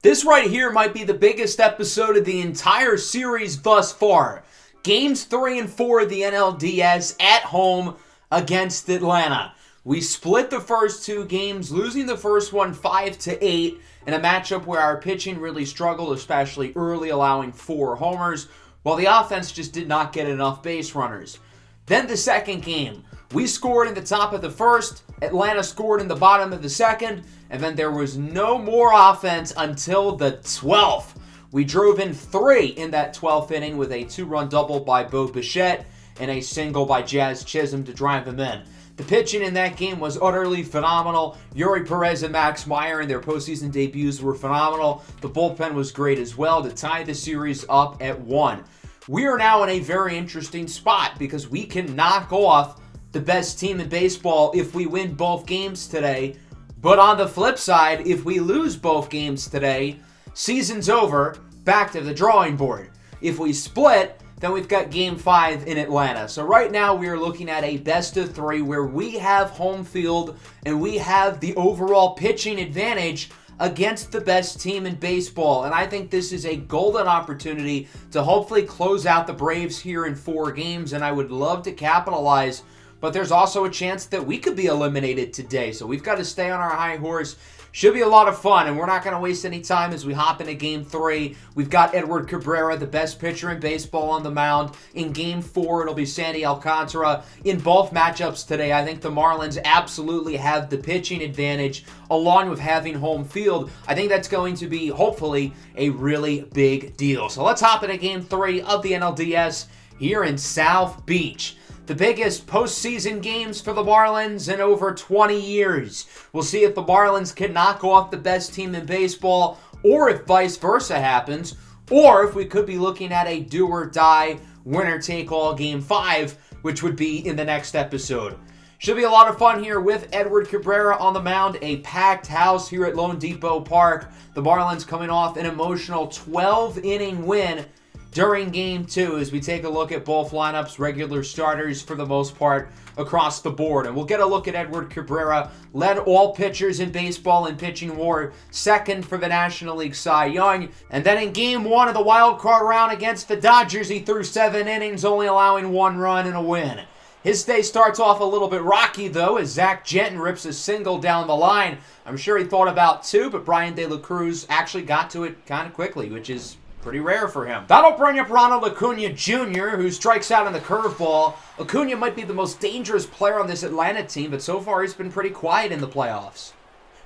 This right here might be the biggest episode of the entire series thus far. Games 3 and 4 of the NLDS at home against Atlanta. We split the first two games, losing the first one 5-8 in a matchup where our pitching really struggled, especially early, allowing 4 homers, while the offense just did not get enough base runners. Then the second game, we scored in the top of the first, Atlanta scored in the bottom of the second, and then there was no more offense until the 12th. We drove in 3 in that 12th inning with a 2-run double by Bo Bichette and a single by Jazz Chisholm to drive them in. The pitching in that game was utterly phenomenal. Yuri Perez and Max Meyer in their postseason debuts were phenomenal. The bullpen was great as well to tie the series up at 1. We are now in a very interesting spot because we can knock off the best team in baseball if we win both games today. But on the flip side, if we lose both games today, season's over, back to the drawing board. If we split, then we've got Game 5 in Atlanta. So right now we are looking at a best of 3 where we have home field and we have the overall pitching advantage against the best team in baseball. And I think this is a golden opportunity to hopefully close out the Braves here in 4 games, and I would love to capitalize. But there's also a chance that we could be eliminated today. So we've got to stay on our high horse. Should be a lot of fun, and we're not going to waste any time as we hop into Game 3. We've got Edward Cabrera, the best pitcher in baseball, on the mound. In Game 4, it'll be Sandy Alcantara. In both matchups today, I think the Marlins absolutely have the pitching advantage, along with having home field. I think that's going to be, hopefully, a really big deal. So let's hop into Game 3 of the NLDS here in South Beach. The biggest postseason games for the Marlins in over 20 years. We'll see if the Marlins can knock off the best team in baseball, or if vice versa happens, or if we could be looking at a do-or-die, winner-take-all Game 5, which would be in the next episode. Should be a lot of fun here with Edward Cabrera on the mound, a packed house here at Lone Depot Park. The Marlins coming off an emotional 12-inning win during Game 2 as we take a look at both lineups, regular starters for the most part across the board. And we'll get a look at Edward Cabrera, led all pitchers in baseball in pitching WAR, second for the National League Cy Young. And then in Game 1 of the wild card round against the Dodgers, he threw 7 innings, only allowing 1 run and a win. His day starts off a little bit rocky, though, as Zach Genton rips a single down the line. I'm sure he thought about 2, but Brian De La Cruz actually got to it kind of quickly, which is pretty rare for him. That'll bring up Ronald Acuna Jr., who strikes out on the curveball. Acuna might be the most dangerous player on this Atlanta team, but so far he's been pretty quiet in the playoffs.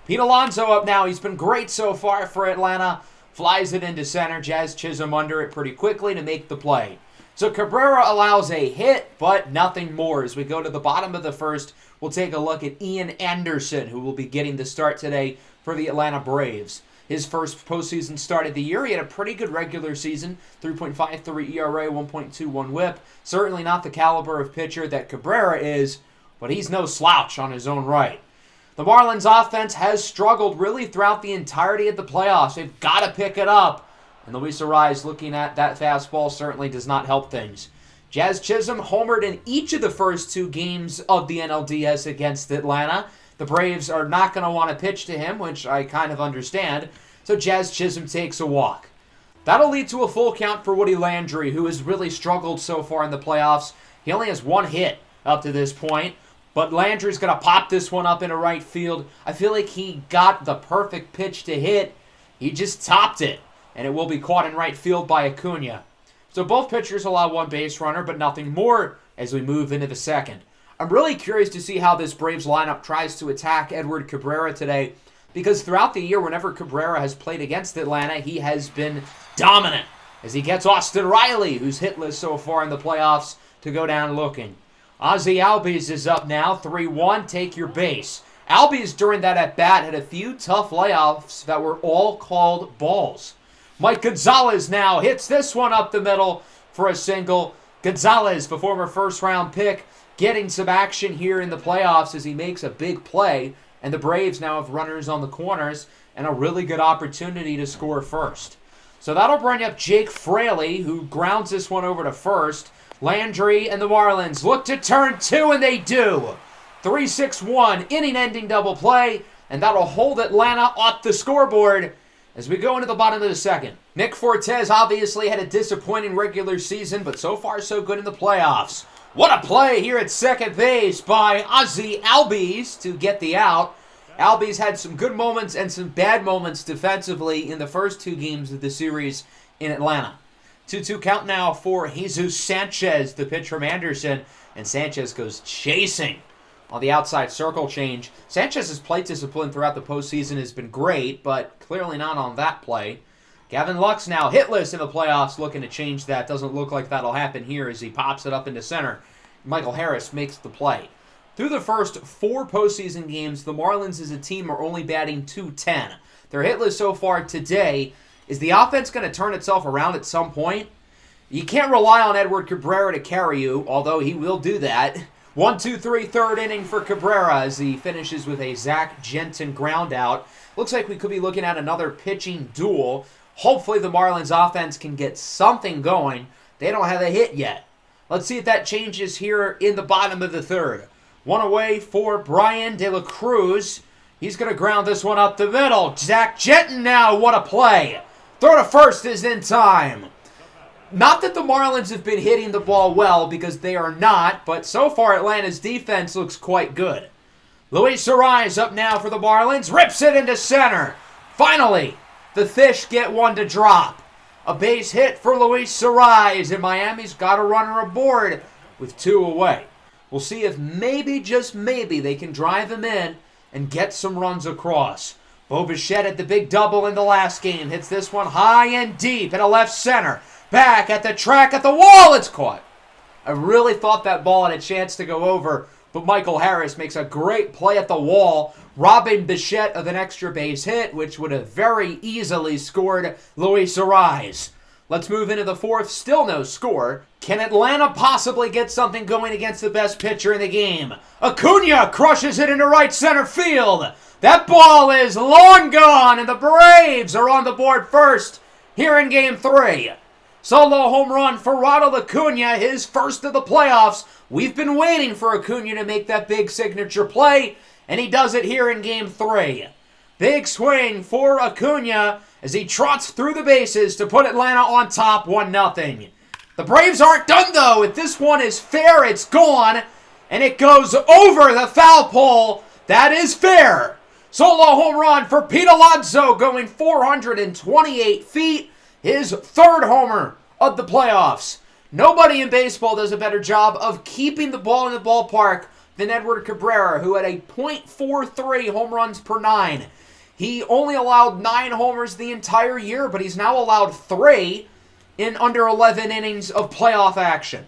Pete Alonso up now. He's been great so far for Atlanta. Flies it into center. Jazz Chisholm under it pretty quickly to make the play. So Cabrera allows a hit, but nothing more. As we go to the bottom of the first, we'll take a look at Ian Anderson, who will be getting the start today for the Atlanta Braves. His first postseason start of the year, he had a pretty good regular season, 3.53 ERA, 1.21 whip. Certainly not the caliber of pitcher that Cabrera is, but he's no slouch on his own right. The Marlins offense has struggled really throughout the entirety of the playoffs. They've got to pick it up. And Luis Arraez looking at that fastball certainly does not help things. Jazz Chisholm homered in each of the first 2 games of the NLDS against Atlanta. The Braves are not going to want to pitch to him, which I kind of understand, so Jazz Chisholm takes a walk. That'll lead to a full count for Woody Landry, who has really struggled so far in the playoffs. He only has 1 hit up to this point, but Landry's going to pop this one up into right field. I feel like he got the perfect pitch to hit. He just topped it, and it will be caught in right field by Acuna. So both pitchers allow 1 base runner, but nothing more as we move into the second. I'm really curious to see how this Braves lineup tries to attack Edward Cabrera today, because throughout the year, whenever Cabrera has played against Atlanta, he has been dominant as he gets Austin Riley, who's hitless so far in the playoffs, to go down looking. Ozzie Albies is up now, 3-1, take your base. Albies, during that at-bat, had a few tough layoffs that were all called balls. Mike Gonzalez now hits this one up the middle for a single. Gonzalez, the former first-round pick, getting some action here in the playoffs as he makes a big play, and the Braves now have runners on the corners and a really good opportunity to score first. So that'll bring up Jake Fraley, who grounds this one over to first. Landry and the Marlins look to turn 2, and they do. 3-6-1, inning-ending double play, and that'll hold Atlanta off the scoreboard as we go into the bottom of the second. Nick Fortes obviously had a disappointing regular season, but so far so good in the playoffs. What a play here at second base by Ozzie Albies to get the out. Albies had some good moments and some bad moments defensively in the first two games of the series in Atlanta. 2-2 count now for Jesus Sanchez, the pitch from Anderson, and Sanchez goes chasing on the outside circle change. Sanchez's plate discipline throughout the postseason has been great, but clearly not on that play. Gavin Lux now hitless in the playoffs, looking to change that. Doesn't look like that'll happen here as he pops it up into center. Michael Harris makes the play. Through the first 4 postseason games, the Marlins as a team are only batting .210. They're hitless so far today. Is the offense going to turn itself around at some point? You can't rely on Edward Cabrera to carry you, although he will do that. 1-2-3 third inning for Cabrera as he finishes with a Zach Jensen ground out. Looks like we could be looking at another pitching duel. Hopefully the Marlins offense can get something going. They don't have a hit yet. Let's see if that changes here in the bottom of the third. One away for Brian De La Cruz. He's going to ground this one up the middle. Zach Jensen now, what a play. Throw to first is in time. Not that the Marlins have been hitting the ball well, because they are not, but so far Atlanta's defense looks quite good. Luis Ariz up now for the Marlins, rips it into center. Finally, the Fish get one to drop. A base hit for Luis Ariz, and Miami's got a runner aboard with 2 away. We'll see if maybe, just maybe, they can drive him in and get some runs across. Bo Bichette at the big double in the last game. Hits this one high and deep in a left center. Back at the track at the wall. It's caught. I really thought that ball had a chance to go over, but Michael Harris makes a great play at the wall, robbing Bichette of an extra base hit, which would have very easily scored Luis Ariz. Let's move into the fourth. Still no score. Can Atlanta possibly get something going against the best pitcher in the game? Acuna crushes it into right center field. That ball is long gone, and the Braves are on the board first here in Game 3. Solo home run for Ronald Acuna, his first of the playoffs. We've been waiting for Acuna to make that big signature play, and he does it here in Game 3. Big swing for Acuna as he trots through the bases to put Atlanta on top 1-0. The Braves aren't done, though. If this one is fair, it's gone, and it goes over the foul pole. That is fair. Solo home run for Pete Alonso, going 428 feet. His third homer of the playoffs. Nobody in baseball does a better job of keeping the ball in the ballpark than Edward Cabrera, who had a .43 home runs per 9. He only allowed 9 homers the entire year, but he's now allowed 3 in under 11 innings of playoff action.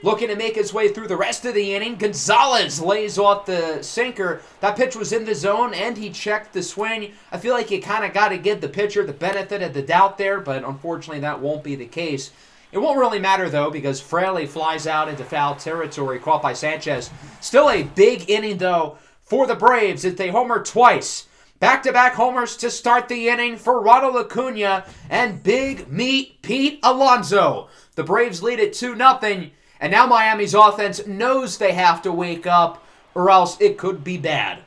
Looking to make his way through the rest of the inning, Gonzalez lays off the sinker. That pitch was in the zone, and he checked the swing. I feel like you kind of got to give the pitcher the benefit of the doubt there, but unfortunately that won't be the case. It won't really matter, though, because Fraley flies out into foul territory, caught by Sanchez. Still a big inning, though, for the Braves as they homer twice. Back-to-back homers to start the inning for Ronald Acuna and Big Meat Pete Alonso. The Braves lead it 2-0. And now Miami's offense knows they have to wake up or else it could be bad.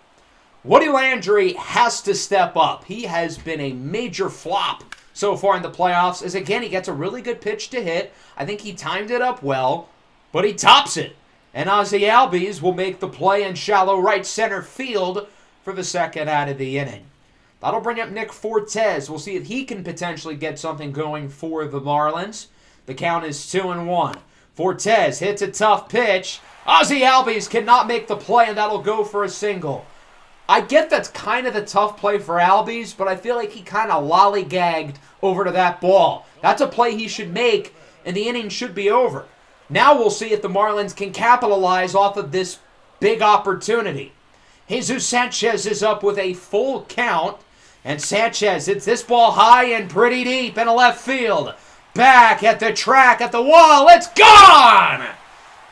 Woody Landry has to step up. He has been a major flop so far in the playoffs as, again, he gets a really good pitch to hit. I think he timed it up well, but he tops it. And Ozzie Albies will make the play in shallow right center field for the second out of the inning. That'll bring up Nick Fortes. We'll see if he can potentially get something going for the Marlins. The count is 2-1. Fortes hits a tough pitch. Ozzie Albies cannot make the play, and that'll go for a single. I get that's kind of the tough play for Albies, but I feel like he kind of lollygagged over to that ball. That's a play he should make, and the inning should be over. Now we'll see if the Marlins can capitalize off of this big opportunity. Jesus Sanchez is up with a full count, and Sanchez hits this ball high and pretty deep in left field. Back at the track at the wall. It's gone!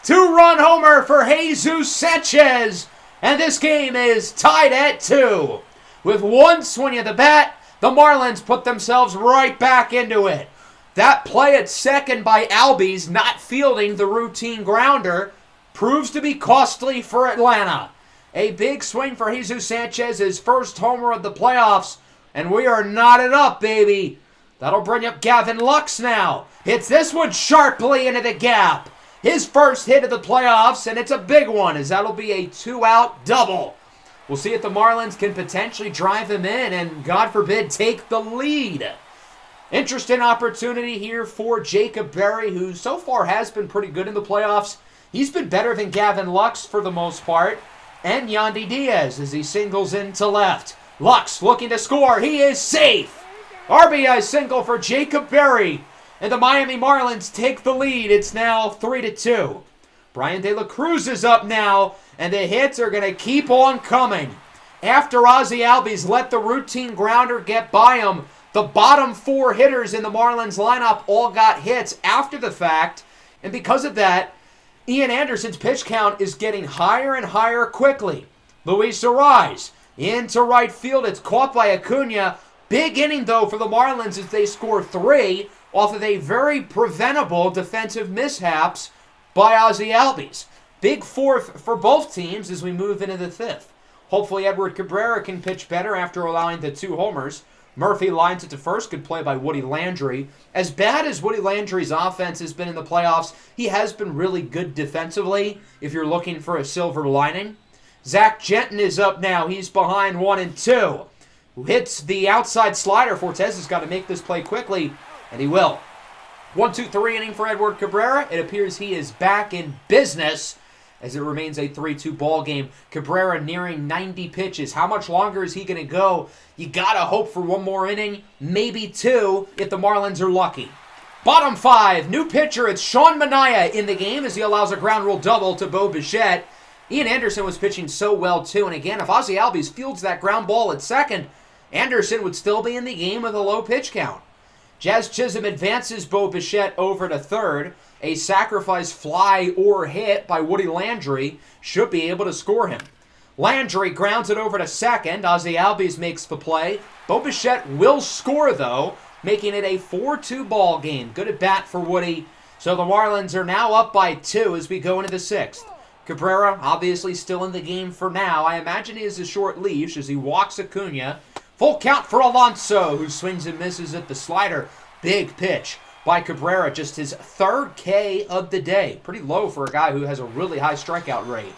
2-run homer for Jesus Sanchez. And this game is tied at 2. With one swing of the bat, the Marlins put themselves right back into it. That play at second by Albies, not fielding the routine grounder, proves to be costly for Atlanta. A big swing for Jesus Sanchez, his first homer of the playoffs. And we are knotted up, baby. That'll bring up Gavin Lux now. Hits this one sharply into the gap. His first hit of the playoffs, and it's a big one, as that'll be a 2-out double. We'll see if the Marlins can potentially drive him in and, God forbid, take the lead. Interesting opportunity here for Jacob Berry, who so far has been pretty good in the playoffs. He's been better than Gavin Lux for the most part. And Yandy Diaz as he singles into left. Lux looking to score. He is safe. RBI single for Jacob Berry. And the Miami Marlins take the lead. It's now 3-2. Brian De La Cruz is up now, and the hits are going to keep on coming. After Ozzie Albies let the routine grounder get by him, the bottom 4 hitters in the Marlins lineup all got hits after the fact. And because of that, Ian Anderson's pitch count is getting higher and higher quickly. Luis Arise into right field. It's caught by Acuna. Big inning, though, for the Marlins as they score 3 off of a very preventable defensive mishaps by Ozzie Albies. Big 4th for both teams as we move into the 5th. Hopefully Edward Cabrera can pitch better after allowing the 2 homers. Murphy lines it to first. Good play by Woody Landry. As bad as Woody Landry's offense has been in the playoffs, he has been really good defensively if you're looking for a silver lining. Zach Genton is up now. He's behind 1-2. Who hits the outside slider. Fortes has got to make this play quickly, and he will. 1-2-3 inning for Edward Cabrera. It appears he is back in business as it remains a 3-2 ball game. Cabrera nearing 90 pitches. How much longer is he going to go? You got to hope for one more inning, maybe 2 if the Marlins are lucky. Bottom 5, new pitcher. It's Sean Manaea in the game as he allows a ground rule double to Bo Bichette. Ian Anderson was pitching so well, too. And again, if Ozzie Albies fields that ground ball at second, Anderson would still be in the game with a low pitch count. Jazz Chisholm advances Bo Bichette over to third. A sacrifice fly or hit by Woody Landry should be able to score him. Landry grounds it over to second. Ozzie Albies makes the play. Bo Bichette will score, though, making it a 4-2 ball game. Good at bat for Woody. So the Marlins are now up by 2 as we go into the 6th. Cabrera obviously still in the game for now. I imagine he has a short leash as he walks Acuna. Full count for Alonso, who swings and misses at the slider. Big pitch by Cabrera, just his 3rd K of the day. Pretty low for a guy who has a really high strikeout rate.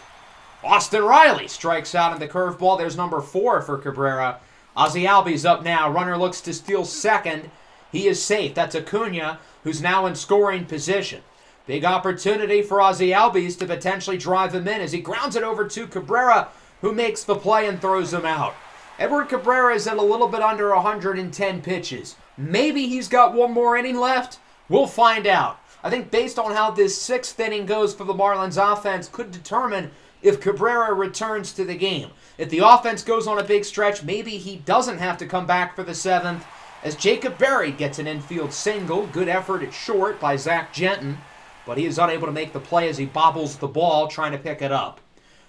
Austin Riley strikes out in the curveball. There's number 4 for Cabrera. Ozzie Albies up now. Runner looks to steal second. He is safe. That's Acuna, who's now in scoring position. Big opportunity for Ozzie Albies to potentially drive him in as he grounds it over to Cabrera, who makes the play and throws him out. Edward Cabrera is at a little bit under 110 pitches. Maybe he's got one more inning left. We'll find out. I think based on how this 6th inning goes for the Marlins offense could determine if Cabrera returns to the game. If the offense goes on a big stretch, maybe he doesn't have to come back for the 7th as Jacob Berry gets an infield single. Good effort at short by Zach Genton, but he is unable to make the play as he bobbles the ball trying to pick it up.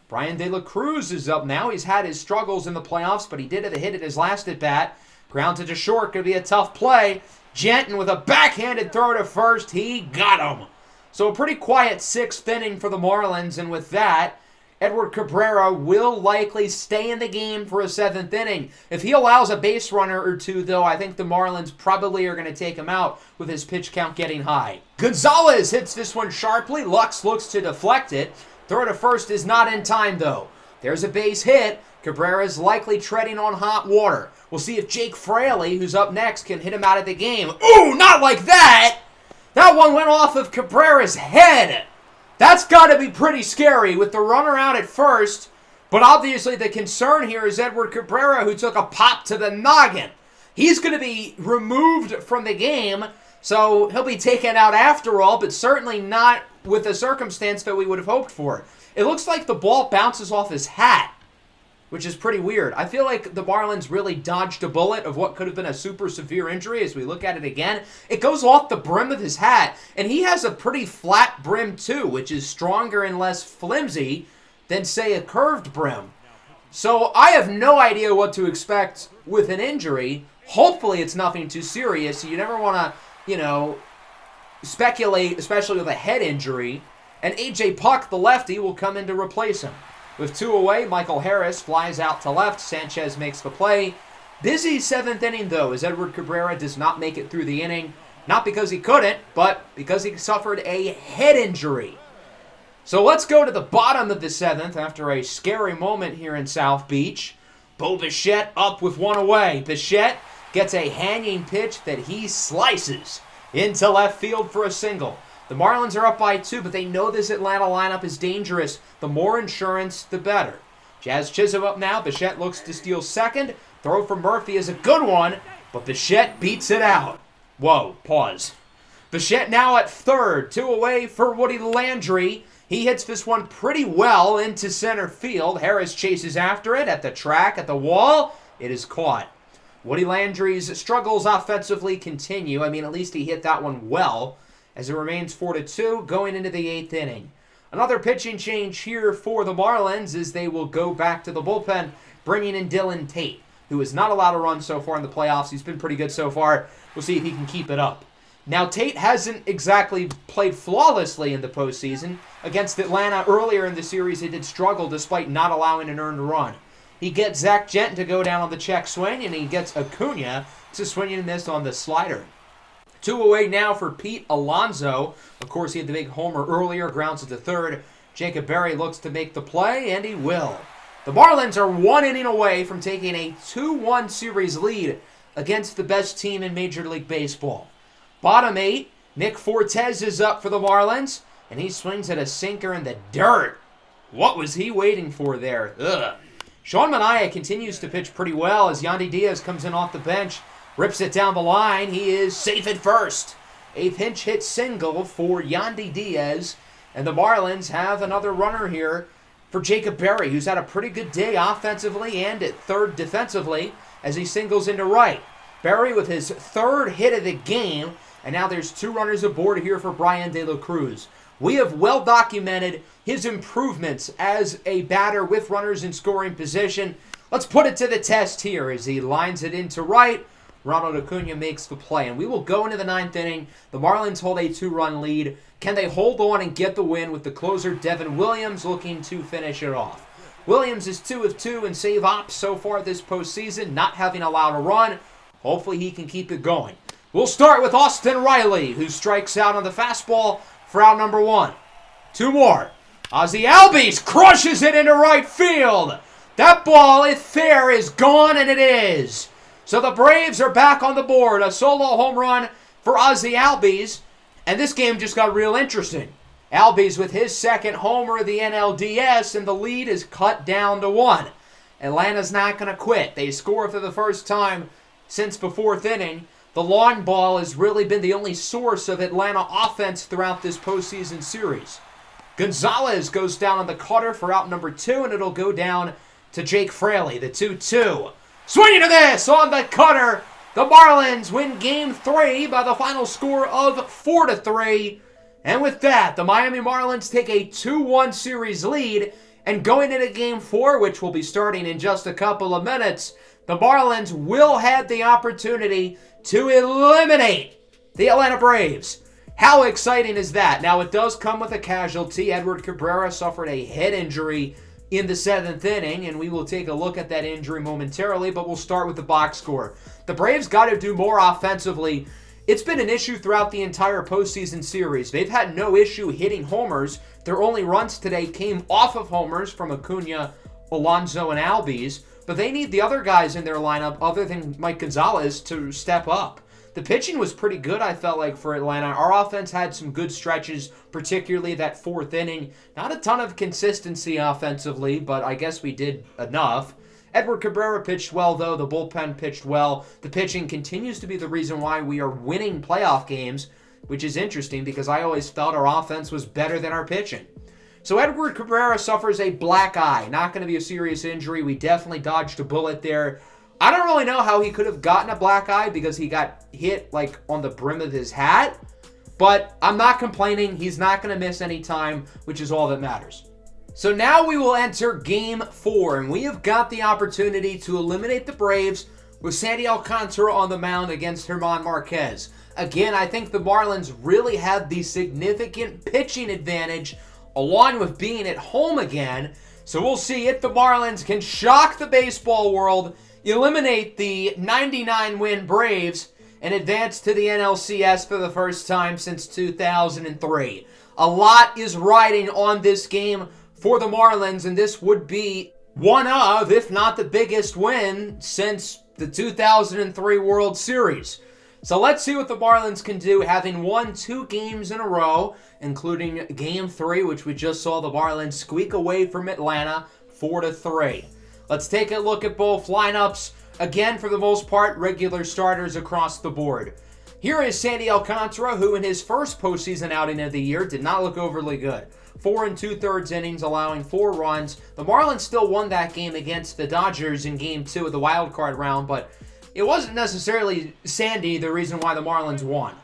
Brian De La Cruz is up now. He's had his struggles in the playoffs, but he did have a hit at his last at-bat. Grounded to short, could be a tough play. Genton with a backhanded throw to first. He got him. So a pretty quiet 6th inning for the Marlins, and with that, Edward Cabrera will likely stay in the game for a 7th inning. If he allows a base runner or 2, though, I think the Marlins probably are going to take him out with his pitch count getting high. Gonzalez hits this one sharply. Lux looks to deflect it. Throw to first is not in time, though. There's a base hit. Cabrera is likely treading on hot water. We'll see if Jake Fraley, who's up next, can hit him out of the game. Ooh, not like that! That one went off of Cabrera's head. That's got to be pretty scary with the runner out at first. But obviously the concern here is Edward Cabrera, who took a pop to the noggin. He's going to be removed from the game, so he'll be taken out after all, but certainly not with the circumstance that we would have hoped for. It looks like the ball bounces off his hat, which is pretty weird. I feel like the Marlins really dodged a bullet of what could have been a super severe injury as we look at it again. It goes off the brim of his hat, and he has a pretty flat brim too, which is stronger and less flimsy than, say, a curved brim. So I have no idea what to expect with an injury. Hopefully it's nothing too serious. You never want to, speculate, especially with a head injury. And A.J. Puck, the lefty, will come in to replace him. With 2 away, Michael Harris flies out to left. Sanchez makes the play. Busy 7th inning, though, as Edward Cabrera does not make it through the inning. Not because he couldn't, but because he suffered a head injury. So let's go to the bottom of the 7th after a scary moment here in South Beach. Bo Bichette up with one away. Bichette gets a hanging pitch that he slices into left field for a single. The Marlins are up by 2, but they know this Atlanta lineup is dangerous. The more insurance, the better. Jazz Chisholm up now. Bichette looks to steal second. Throw from Murphy is a good one, but Bichette beats it out. Whoa, pause. Bichette now at third. 2 away for Woody Landry. He hits this one pretty well into center field. Harris chases after it at the track, at the wall. It is caught. Woody Landry's struggles offensively continue. I mean, at least he hit that one well, as it remains 4-2 going into the 8th inning. Another pitching change here for the Marlins as they will go back to the bullpen, bringing in Dylan Tate, who is not allowed to run so far in the playoffs. He's been pretty good so far. We'll see if he can keep it up. Now, Tate hasn't exactly played flawlessly in the postseason. Against Atlanta earlier in the series, he did struggle despite not allowing an earned run. He gets Zach Gent to go down on the check swing, and he gets Acuna to swing and miss on the slider. 2 away now for Pete Alonso. Of course, he had the big homer earlier, grounds at the third. Jacob Berry looks to make the play, and he will. The Marlins are 1 inning away from taking a 2-1 series lead against the best team in Major League Baseball. Bottom 8, Nick Fortes is up for the Marlins, and he swings at a sinker in the dirt. What was he waiting for there? Ugh. Sean Manaea continues to pitch pretty well as Yandy Diaz comes in off the bench, rips it down the line. He is safe at first. A pinch hit single for Yandy Diaz, and the Marlins have another runner here for Jacob Berry, who's had a pretty good day offensively and at third defensively as he singles into right. Berry with his 3rd hit of the game, and now there's 2 runners aboard here for Brian De La Cruz. We have well documented his improvements as a batter with runners in scoring position. Let's put it to the test here as he lines it into right. Ronald Acuna makes the play, and we will go into the 9th inning. The Marlins hold a 2-run lead. Can they hold on and get the win with the closer Devin Williams looking to finish it off? Williams is 2 of 2 in save ops so far this postseason, not having allowed a run. Hopefully he can keep it going. We'll start with Austin Riley, who strikes out on the fastball for out number 1. 2 more. Ozzie Albies crushes it into right field. That ball, if fair, is gone, and it is. So the Braves are back on the board. A solo home run for Ozzie Albies. And this game just got real interesting. Albies with his 2nd homer of the NLDS, and the lead is cut down to 1. Atlanta's not going to quit. They score for the first time since the 4th inning. The long ball has really been the only source of Atlanta offense throughout this postseason series. Gonzalez goes down on the cutter for out number 2, and it'll go down to Jake Fraley, the 2-2. Swinging to this on the cutter. The Marlins win Game 3 by the final score of 4-3. And with that, the Miami Marlins take a 2-1 series lead. And going into Game 4, which will be starting in just a couple of minutes, the Marlins will have the opportunity to eliminate the Atlanta Braves. How exciting is that? Now, it does come with a casualty. Edward Cabrera suffered a head injury in the 7th inning, and we will take a look at that injury momentarily, but we'll start with the box score. The Braves got to do more offensively. It's been an issue throughout the entire postseason series. They've had no issue hitting homers. Their only runs today came off of homers from Acuna, Alonso, and Albies, but they need the other guys in their lineup other than Mike Gonzalez to step up. The pitching was pretty good, I felt like, for Atlanta. Our offense had some good stretches, particularly that 4th inning. Not a ton of consistency offensively, but I guess we did enough. Edward Cabrera pitched well, though. The bullpen pitched well. The pitching continues to be the reason why we are winning playoff games, which is interesting because I always felt our offense was better than our pitching. So Edward Cabrera suffers a black eye. Not going to be a serious injury. We definitely dodged a bullet there. I don't really know how he could have gotten a black eye because he got hit like on the brim of his hat. But I'm not complaining. He's not going to miss any time, which is all that matters. So now we will enter Game 4, and we have got the opportunity to eliminate the Braves with Sandy Alcantara on the mound against German Marquez. Again, I think the Marlins really have the significant pitching advantage along with being at home again. So we'll see if the Marlins can shock the baseball world eliminate the 99-win Braves and advance to the NLCS for the first time since 2003. A lot is riding on this game for the Marlins, and this would be one of, if not the biggest win since the 2003 World Series. So let's see what the Marlins can do, having won 2 games in a row, including Game 3, which we just saw the Marlins squeak away from Atlanta 4-3. Let's take a look at both lineups. Again, for the most part, regular starters across the board. Here is Sandy Alcantara, who in his first postseason outing of the year did not look overly good. 4 2/3 innings, allowing 4 runs. The Marlins still won that game against the Dodgers in Game 2 of the wild card round, but it wasn't necessarily Sandy the reason why the Marlins won.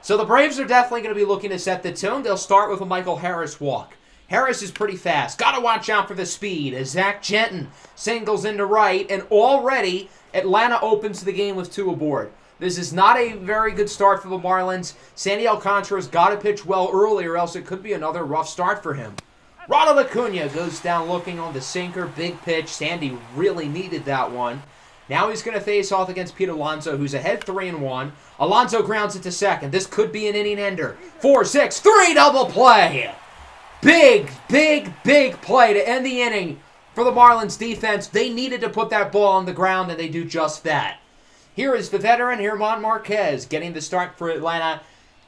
So the Braves are definitely going to be looking to set the tone. They'll start with a Michael Harris walk. Harris is pretty fast. Got to watch out for the speed as Zach Genton singles into right, and already Atlanta opens the game with 2 aboard. This is not a very good start for the Marlins. Sandy Alcantara's got to pitch well early, or else it could be another rough start for him. Ronald Acuna goes down looking on the sinker. Big pitch. Sandy really needed that one. Now he's going to face off against Pete Alonso, who's ahead 3-1. Alonso grounds it to second. This could be an inning ender. 4-6-3 double play. Big play to end the inning for the Marlins defense. They needed to put that ball on the ground, and they do just that. Here is the veteran, German Marquez, getting the start for Atlanta.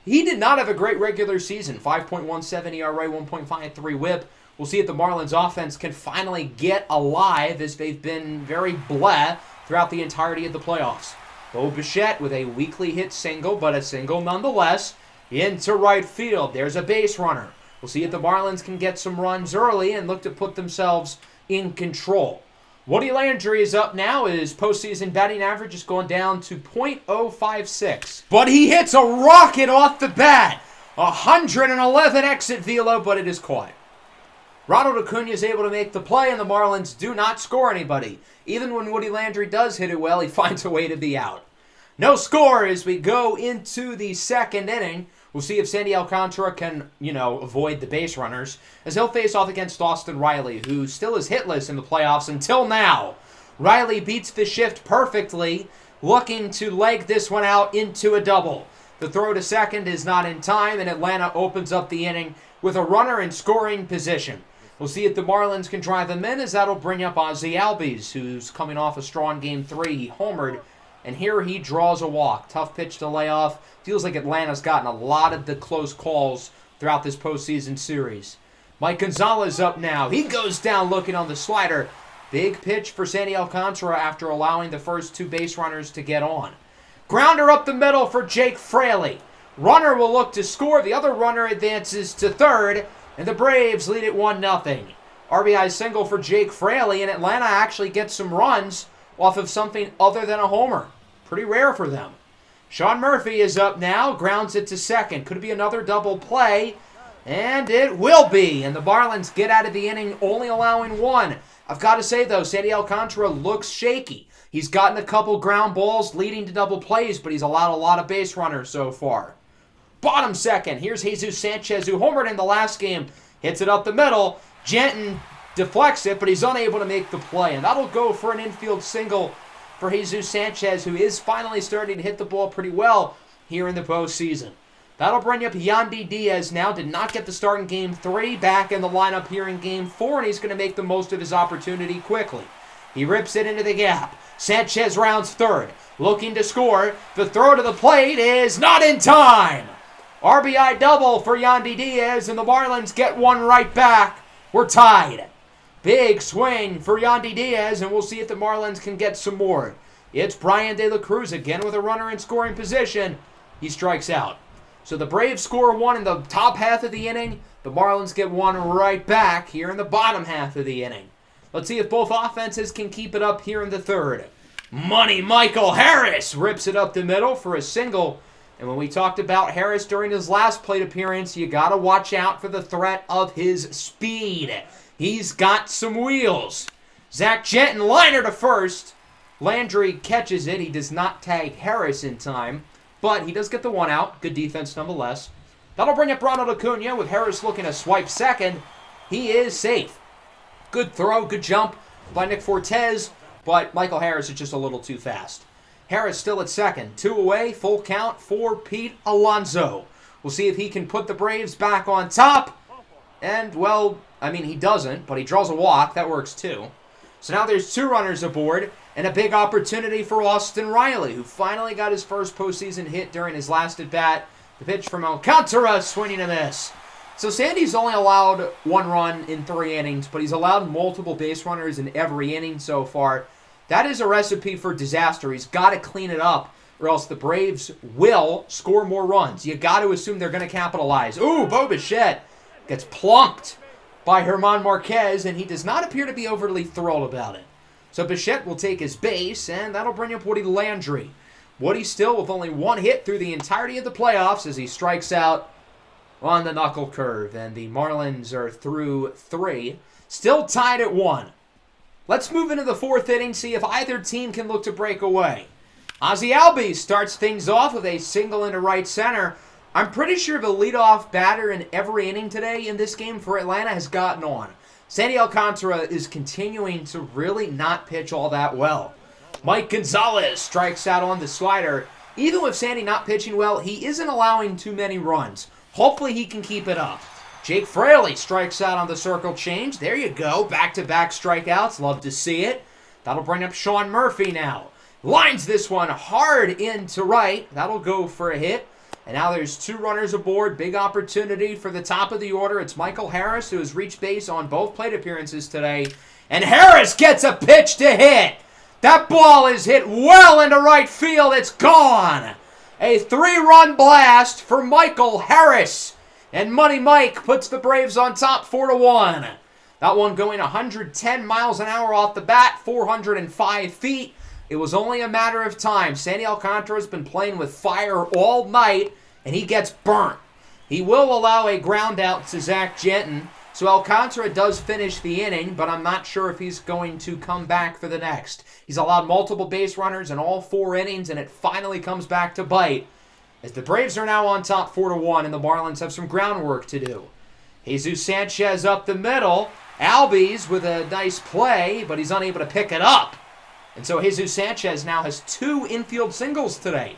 He did not have a great regular season. 5.17 ERA, 1.53 whip. We'll see if the Marlins offense can finally get alive, as they've been very bleh throughout the entirety of the playoffs. Bo Bichette with a weakly hit single, but a single nonetheless, into right field. There's a base runner. We'll see if the Marlins can get some runs early and look to put themselves in control. Woody Landry is up now. His postseason batting average has gone down to .056. But he hits a rocket off the bat. 111 exit velo, but it is caught. Ronald Acuna is able to make the play, and the Marlins do not score anybody. Even when Woody Landry does hit it well, he finds a way to be out. No score as we go into the second inning. We'll see if Sandy Alcantara can, avoid the base runners, as he'll face off against Austin Riley, who still is hitless in the playoffs until now. Riley beats the shift perfectly, looking to leg this one out into a double. The throw to second is not in time, and Atlanta opens up the inning with a runner in scoring position. We'll see if the Marlins can drive him in, as that'll bring up Ozzie Albies, who's coming off a strong Game 3. He homered, and here he draws a walk. Tough pitch to lay off. Feels like Atlanta's gotten a lot of the close calls throughout this postseason series. Mike Gonzalez up now. He goes down looking on the slider. Big pitch for Sandy Alcantara after allowing the first 2 base runners to get on. Grounder up the middle for Jake Fraley. Runner will look to score. The other runner advances to third, and the Braves lead it 1-0. RBI single for Jake Fraley, and Atlanta actually gets some runs off of something other than a homer. Pretty rare for them. Sean Murphy is up now, grounds it to second. Could be another double play, and it will be. And the Marlins get out of the inning only allowing 1. I've got to say, though, Sandy Alcantara looks shaky. He's gotten a couple ground balls leading to double plays, but he's allowed a lot of base runners so far. Bottom second, here's Jesus Sanchez, who homered in the last game. Hits it up the middle. Genton deflects it, but he's unable to make the play. And that'll go for an infield single for Jesus Sanchez, who is finally starting to hit the ball pretty well here in the postseason. That'll bring up Yandy Diaz now. Did not get the start in Game 3. Back in the lineup here in Game 4, and he's going to make the most of his opportunity quickly. He rips it into the gap. Sanchez rounds third, looking to score. The throw to the plate is not in time. RBI double for Yandy Diaz, and the Marlins get one right back. We're tied. Big swing for Yandy Diaz, and we'll see if the Marlins can get some more. It's Brian De La Cruz again with a runner in scoring position. He strikes out. So the Braves score 1 in the top half of the inning. The Marlins get 1 right back here in the bottom half of the inning. Let's see if both offenses can keep it up here in the third. Money Michael Harris rips it up the middle for a single. And when we talked about Harris during his last plate appearance, you got to watch out for the threat of his speed. He's got some wheels. Zach Genton liner to first. Landry catches it. He does not tag Harris in time, but he does get the 1 out. Good defense nonetheless. That'll bring up Ronald Acuna with Harris looking to swipe second. He is safe. Good throw, good jump by Nick Fortes. but Michael Harris is just a little too fast. Harris still at second. 2 away, full count for Pete Alonso. We'll see if he can put the Braves back on top. And, well, I mean, he doesn't, but he draws a walk. That works too. So now there's 2 runners aboard, and a big opportunity for Austin Riley, who finally got his first postseason hit during his last at-bat. The pitch from Alcantara, swinging a miss. So Sandy's only allowed 1 run in 3 innings, but he's allowed multiple base runners in every inning so far. That is a recipe for disaster. He's got to clean it up, or else the Braves will score more runs. You got to assume they're going to capitalize. Ooh, Bo Bichette gets plunked by German Marquez, and he does not appear to be overly thrilled about it. So Bichette will take his base, and that'll bring up Woody Landry. Woody still with only 1 hit through the entirety of the playoffs as he strikes out on the knuckle curve, and the Marlins are through 3, still tied at 1. Let's move into the 4th inning, see if either team can look to break away. Ozzie Albies starts things off with a single into right center. I'm pretty sure the leadoff batter in every inning today in this game for Atlanta has gotten on. Sandy Alcantara is continuing to really not pitch all that well. Mike Gonzalez strikes out on the slider. Even with Sandy not pitching well, he isn't allowing too many runs. Hopefully he can keep it up. Jake Fraley strikes out on the circle change. There you go. Back-to-back strikeouts. Love to see it. That'll bring up Sean Murphy now. Lines this one hard into right. That'll go for a hit. And now there's 2 runners aboard. Big opportunity for the top of the order. It's Michael Harris, who has reached base on both plate appearances today. And Harris gets a pitch to hit. That ball is hit well into right field. It's gone. A 3-run blast for Michael Harris. And Money Mike puts the Braves on top 4-1. That one going 110 miles an hour off the bat, 405 feet. It was only a matter of time. Sandy Alcantara's been playing with fire all night, and he gets burnt. He will allow a ground out to Zach Jensen. So Alcantara does finish the inning, but I'm not sure if he's going to come back for the next. He's allowed multiple base runners in all 4 innings, and it finally comes back to bite. As the Braves are now on top 4-1, and the Marlins have some groundwork to do. Jesus Sanchez up the middle. Albies with a nice play, but he's unable to pick it up. And so Jesus Sanchez now has 2 infield singles today.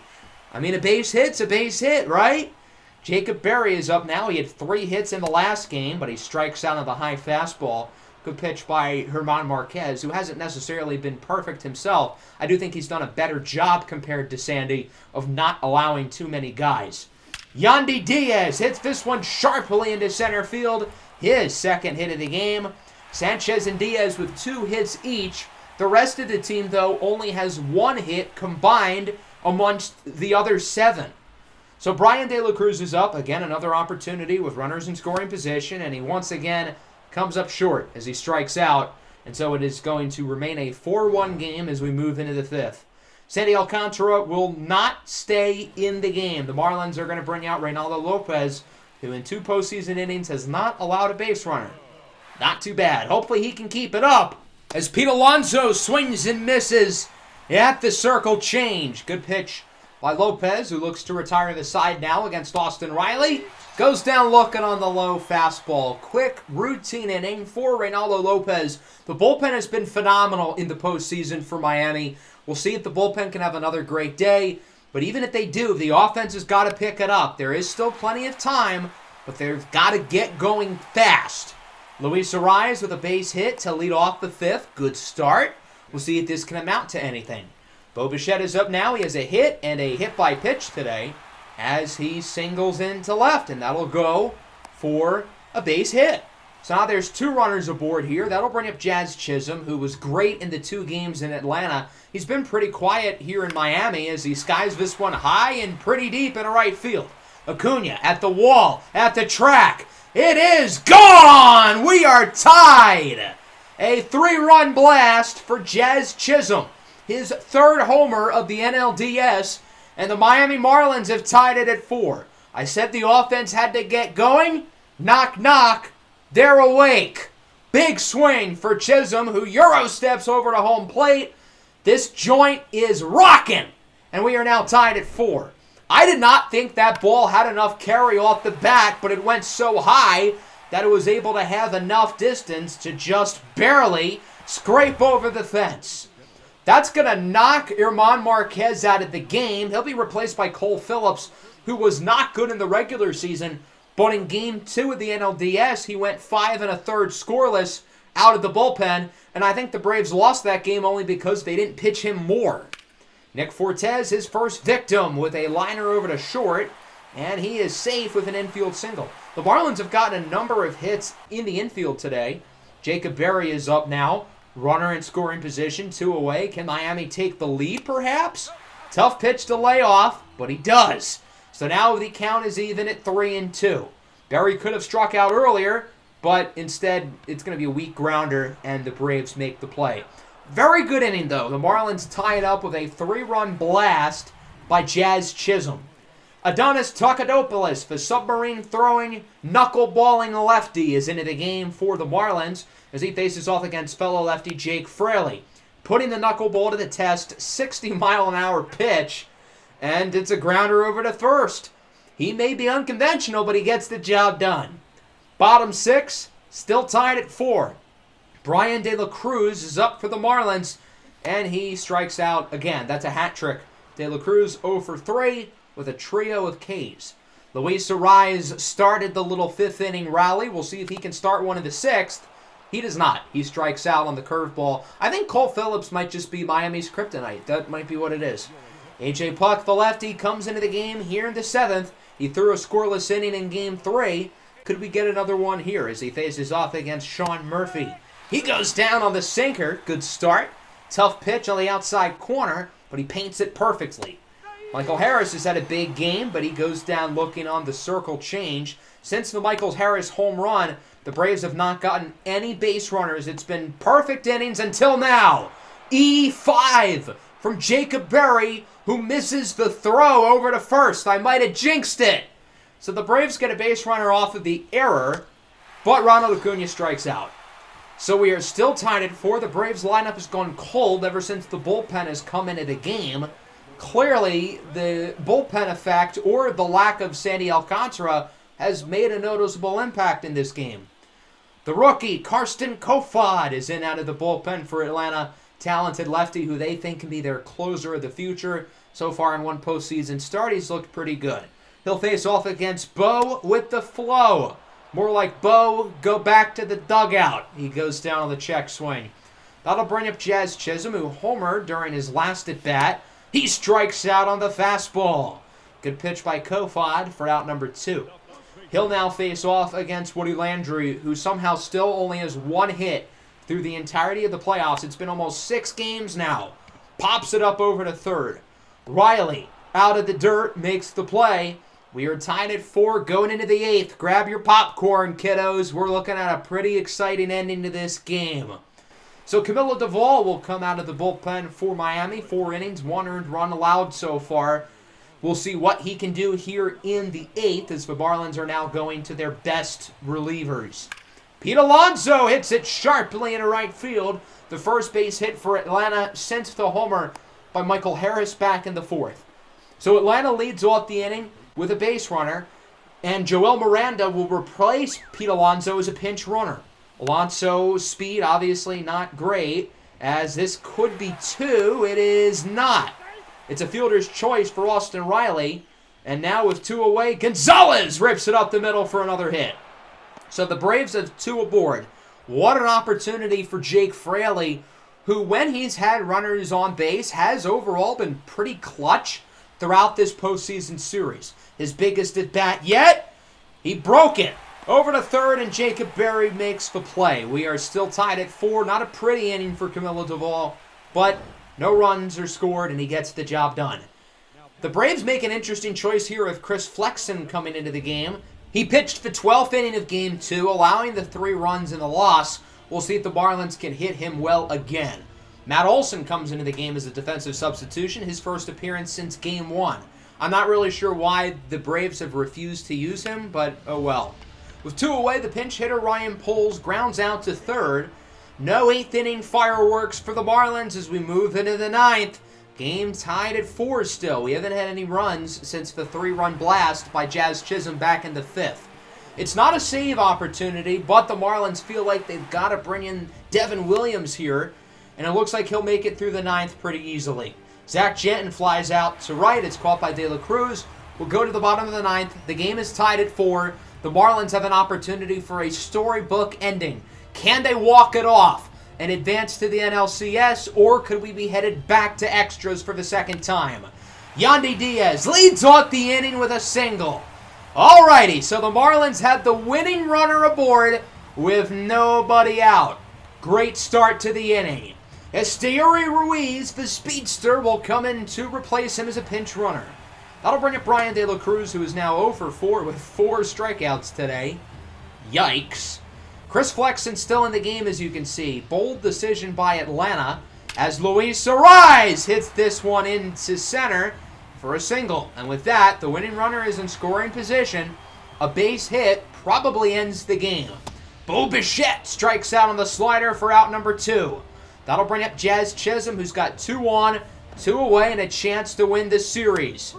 I mean, a base hit's a base hit, right? Jacob Berry is up now. He had 3 hits in the last game, but he strikes out on the high fastball. Good pitch by German Marquez, who hasn't necessarily been perfect himself. I do think he's done a better job compared to Sandy of not allowing too many guys. Yandy Diaz hits this one sharply into center field. His 2nd hit of the game. Sanchez and Diaz with 2 hits each. The rest of the team, though, only has 1 hit combined amongst the other 7. So Brian De La Cruz is up. Again, another opportunity with runners in scoring position, and he once again comes up short as he strikes out. And so it is going to remain a 4-1 game as we move into the 5th. Sandy Alcantara will not stay in the game. The Marlins are going to bring out Reynaldo Lopez, who in 2 postseason innings has not allowed a base runner. Not too bad. Hopefully he can keep it up as Pete Alonso swings and misses at the circle change. Good pitch by Lopez, who looks to retire the side now against Austin Riley. Goes down looking on the low fastball. Quick, routine inning for Reynaldo Lopez. The bullpen has been phenomenal in the postseason for Miami. We'll see if the bullpen can have another great day. But even if they do, the offense has got to pick it up. There is still plenty of time, but they've got to get going fast. Luis Arias with a base hit to lead off the 5th. Good start. We'll see if this can amount to anything. Bo Bichette is up now. He has a hit and a hit by pitch today as he singles into left, and that'll go for a base hit. So now there's 2 runners aboard here. That'll bring up Jazz Chisholm, who was great in the 2 games in Atlanta. He's been pretty quiet here in Miami as he skies this one high and pretty deep into right field. Acuna at the wall, at the track. It is gone! We are tied! A 3-run blast for Jazz Chisholm. His 3rd homer of the NLDS, and the Miami Marlins have tied it at 4. I said the offense had to get going. Knock, knock. They're awake. Big swing for Chisholm, who Euro steps over to home plate. This joint is rocking, and we are now tied at 4. I did not think that ball had enough carry off the bat, but it went so high that it was able to have enough distance to just barely scrape over the fence. That's going to knock German Marquez out of the game. He'll be replaced by Cole Phillips, who was not good in the regular season. But in Game 2 of the NLDS, he went 5 1/3 scoreless out of the bullpen. And I think the Braves lost that game only because they didn't pitch him more. Nick Fortes, his first victim with a liner over to short. And he is safe with an infield single. The Marlins have gotten a number of hits in the infield today. Jacob Berry is up now. Runner in scoring position, 2 away. Can Miami take the lead, perhaps? Tough pitch to lay off, but he does. So now the count is even at 3-2. Berry could have struck out earlier, but instead it's going to be a weak grounder, and the Braves make the play. Very good inning, though. The Marlins tie it up with a 3-run blast by Jazz Chisholm. Adonis Tokadopoulos, the submarine-throwing, knuckle-balling lefty, is into the game for the Marlins as he faces off against fellow lefty Jake Fraley. Putting the knuckleball to the test, 60-mile-an-hour pitch, and it's a grounder over to first. He may be unconventional, but he gets the job done. Bottom 6, still tied at 4. Brian De La Cruz is up for the Marlins, and he strikes out again. That's a hat trick. De La Cruz 0 for 3 with a trio of Ks. Luis Arraez started the little 5th inning rally. We'll see if he can start one in the 6th. He does not. He strikes out on the curveball. I think Cole Phillips might just be Miami's kryptonite. That might be what it is. A.J. Puck, the lefty, comes into the game here in the 7th. He threw a scoreless inning in Game 3. Could we get another one here as he faces off against Sean Murphy? He goes down on the sinker. Good start. Tough pitch on the outside corner, but he paints it perfectly. Michael Harris has had a big game, but he goes down looking on the circle change. Since the Michael Harris home run, the Braves have not gotten any base runners. It's been perfect innings until now. E5 from Jacob Berry, who misses the throw over to first. I might have jinxed it. So the Braves get a base runner off of the error, but Ronald Acuna strikes out. So we are still tied at 4. The Braves lineup has gone cold ever since the bullpen has come into the game. Clearly, the bullpen effect or the lack of Sandy Alcantara has made a noticeable impact in this game. The rookie, Karsten Kofod, is in out of the bullpen for Atlanta. Talented lefty who they think can be their closer of the future. So far in one postseason start, he's looked pretty good. He'll face off against Bo with the flow. More like Bo, go back to the dugout. He goes down on the check swing. That'll bring up Jazz Chisholm, who homered during his last at-bat. He strikes out on the fastball. Good pitch by Kofod for out number 2. He'll now face off against Woody Landry, who somehow still only has 1 hit through the entirety of the playoffs. It's been almost 6 games now. Pops it up over to third. Riley, out of the dirt, makes the play. We are tied at 4 going into the 8th. Grab your popcorn, kiddos. We're looking at a pretty exciting ending to this game. So Camilo Duvall will come out of the bullpen for Miami. 4 innings, 1 earned run allowed so far. We'll see what he can do here in the 8th as the Marlins are now going to their best relievers. Pete Alonso hits it sharply into right field. The first base hit for Atlanta since the homer by Michael Harris back in the 4th. So Atlanta leads off the inning with a base runner, and Joel Miranda will replace Pete Alonso as a pinch runner. Alonso's speed obviously not great, as this could be 2. It is not. It's a fielder's choice for Austin Riley, and now with 2 away, Gonzalez rips it up the middle for another hit. So the Braves have 2 aboard. What an opportunity for Jake Fraley, who when he's had runners on base has overall been pretty clutch throughout this postseason series. His biggest at-bat yet, he broke it. Over to third, and Jacob Berry makes the play. We are still tied at 4. Not a pretty inning for Camilo Duvall, but no runs are scored, and he gets the job done. The Braves make an interesting choice here with Chris Flexen coming into the game. He pitched the 12th inning of Game 2, allowing the 3 runs in the loss. We'll see if the Marlins can hit him well again. Matt Olson comes into the game as a defensive substitution, his first appearance since Game 1. I'm not really sure why the Braves have refused to use him, but oh well. With 2 away, the pinch hitter Ryan Poles grounds out to third. No 8th inning fireworks for the Marlins as we move into the 9th. Game tied at 4 still. We haven't had any runs since the 3-run blast by Jazz Chisholm back in the 5th. It's not a save opportunity, but the Marlins feel like they've got to bring in Devin Williams here. and it looks like he'll make it through the ninth pretty easily. Zach Janton flies out to right. It's caught by De La Cruz. We'll go to the bottom of the ninth. The game is tied at 4. The Marlins have an opportunity for a storybook ending. Can they walk it off and advance to the NLCS, or could we be headed back to extras for the second time? Yandy Diaz leads off the inning with a single. Alrighty, so the Marlins had the winning runner aboard with nobody out. Great start to the inning. Esteury Ruiz, the speedster, will come in to replace him as a pinch runner. That'll bring up Brian De La Cruz, who is now 0 for 4 with 4 strikeouts today. Yikes. Chris Flexen still in the game, as you can see. Bold decision by Atlanta as Luis Arraez hits this one into center for a single. And with that, the winning runner is in scoring position. A base hit probably ends the game. Bo Bichette strikes out on the slider for out number 2. That'll bring up Jazz Chisholm, who's got 2 on, 2 away, and a chance to win the series.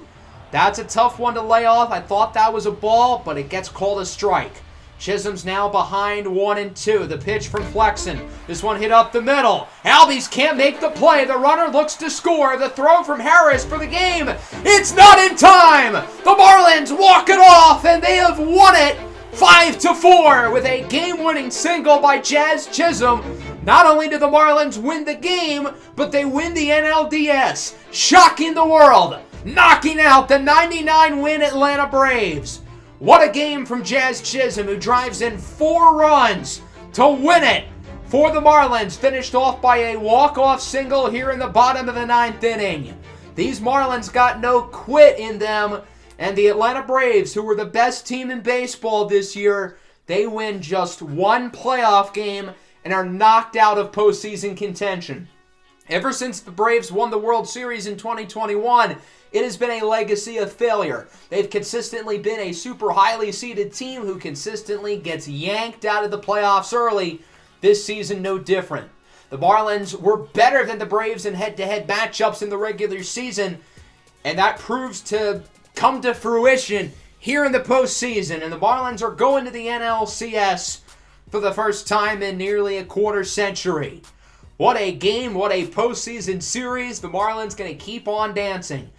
That's a tough one to lay off. I thought that was a ball, but it gets called a strike. Chisholm's now behind 1-2. The pitch from Flexen. This one hit up the middle. Albies can't make the play. The runner looks to score. The throw from Harris for the game. It's not in time. The Marlins walk it off, and they have won it 5-4 with a game-winning single by Jazz Chisholm. Not only did the Marlins win the game, but they win the NLDS, shocking the world, knocking out the 99-win Atlanta Braves. What a game from Jazz Chisholm, who drives in 4 runs to win it for the Marlins, finished off by a walk-off single here in the bottom of the 9th inning. These Marlins got no quit in them, and the Atlanta Braves, who were the best team in baseball this year, they win just 1 playoff game and are knocked out of postseason contention. Ever since the Braves won the World Series in 2021, it has been a legacy of failure. They've consistently been a super highly seeded team who consistently gets yanked out of the playoffs early. This season, no different. The Marlins were better than the Braves in head-to-head matchups in the regular season, and that proves to come to fruition here in the postseason. And the Marlins are going to the NLCS for the first time in nearly a quarter century. What a game, what a postseason series. The Marlins going to keep on dancing.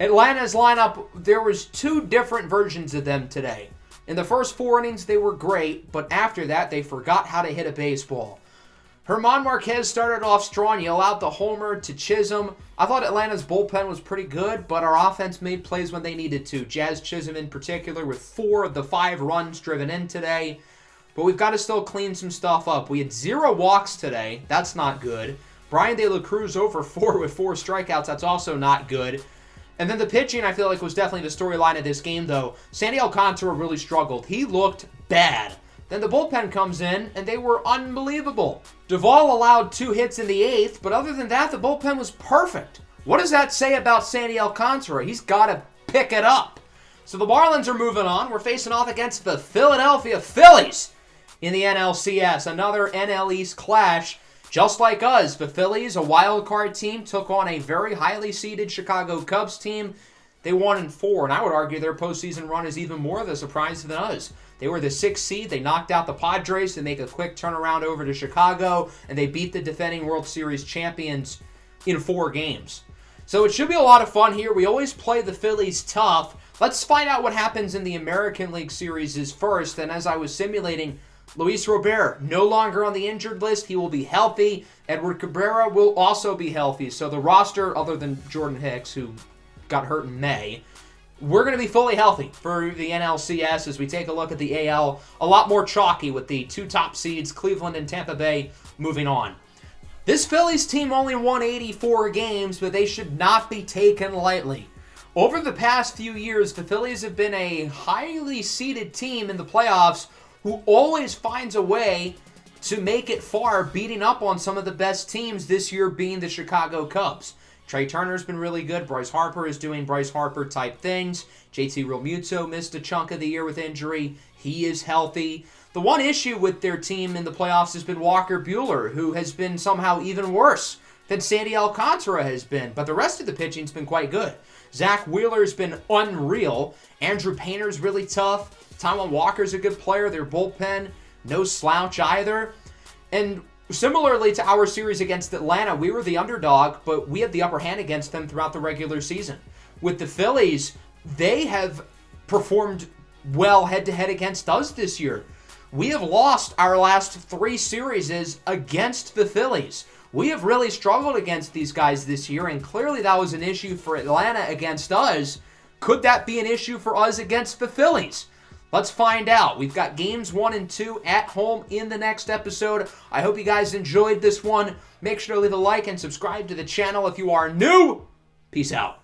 Atlanta's lineup, there was 2 different versions of them today. In the first 4 innings, they were great, but after that, they forgot how to hit a baseball. German Marquez started off strong. He allowed the homer to Chisholm. I thought Atlanta's bullpen was pretty good, but our offense made plays when they needed to. Jazz Chisholm in particular with 4 of the 5 runs driven in today. But we've got to still clean some stuff up. We had 0 walks today. That's not good. Brian De La Cruz 0 for 4 with 4 strikeouts. That's also not good. And then the pitching, I feel like, was definitely the storyline of this game, though. Sandy Alcantara really struggled. He looked bad. Then the bullpen comes in, and they were unbelievable. Duvall allowed 2 hits in the 8th, but other than that, the bullpen was perfect. What does that say about Sandy Alcantara? He's got to pick it up. So the Marlins are moving on. We're facing off against the Philadelphia Phillies in the NLCS. Another NL East clash. Just like us, the Phillies, a wild card team, took on a very highly seeded Chicago Cubs team. They won in 4, and I would argue their postseason run is even more of a surprise than us. They were the 6th seed. They knocked out the Padres to make a quick turnaround over to Chicago, and they beat the defending World Series champions in 4 games. So it should be a lot of fun here. We always play the Phillies tough. Let's find out what happens in the American League Series first. And as I was simulating, Luis Robert, no longer on the injured list. He will be healthy. Edward Cabrera will also be healthy. So the roster, other than Jordan Hicks, who got hurt in May, we're going to be fully healthy for the NLCS as we take a look at the AL. A lot more chalky with the 2 top seeds, Cleveland and Tampa Bay, moving on. This Phillies team only won 84 games, but they should not be taken lightly. Over the past few years, the Phillies have been a highly seeded team in the playoffs who always finds a way to make it far, beating up on some of the best teams, this year being the Chicago Cubs. Trey Turner's been really good. Bryce Harper is doing Bryce Harper-type things. JT Realmuto missed a chunk of the year with injury. He is healthy. The one issue with their team in the playoffs has been Walker Buehler, who has been somehow even worse than Sandy Alcantara has been. But the rest of the pitching's been quite good. Zach Wheeler's been unreal. Andrew Painter's really tough. Taijuan Walker's a good player. Their bullpen, no slouch either. And Similarly to our series against Atlanta, we were the underdog, but we had the upper hand against them throughout the regular season. With the Phillies, they have performed well head-to-head against us this year. We have lost our last 3 series against the Phillies. We have really struggled against these guys this year, and clearly that was an issue for Atlanta against us. Could that be an issue for us against the Phillies? Let's find out. We've got games 1 and 2 at home in the next episode. I hope you guys enjoyed this one. Make sure to leave a like and subscribe to the channel if you are new. Peace out.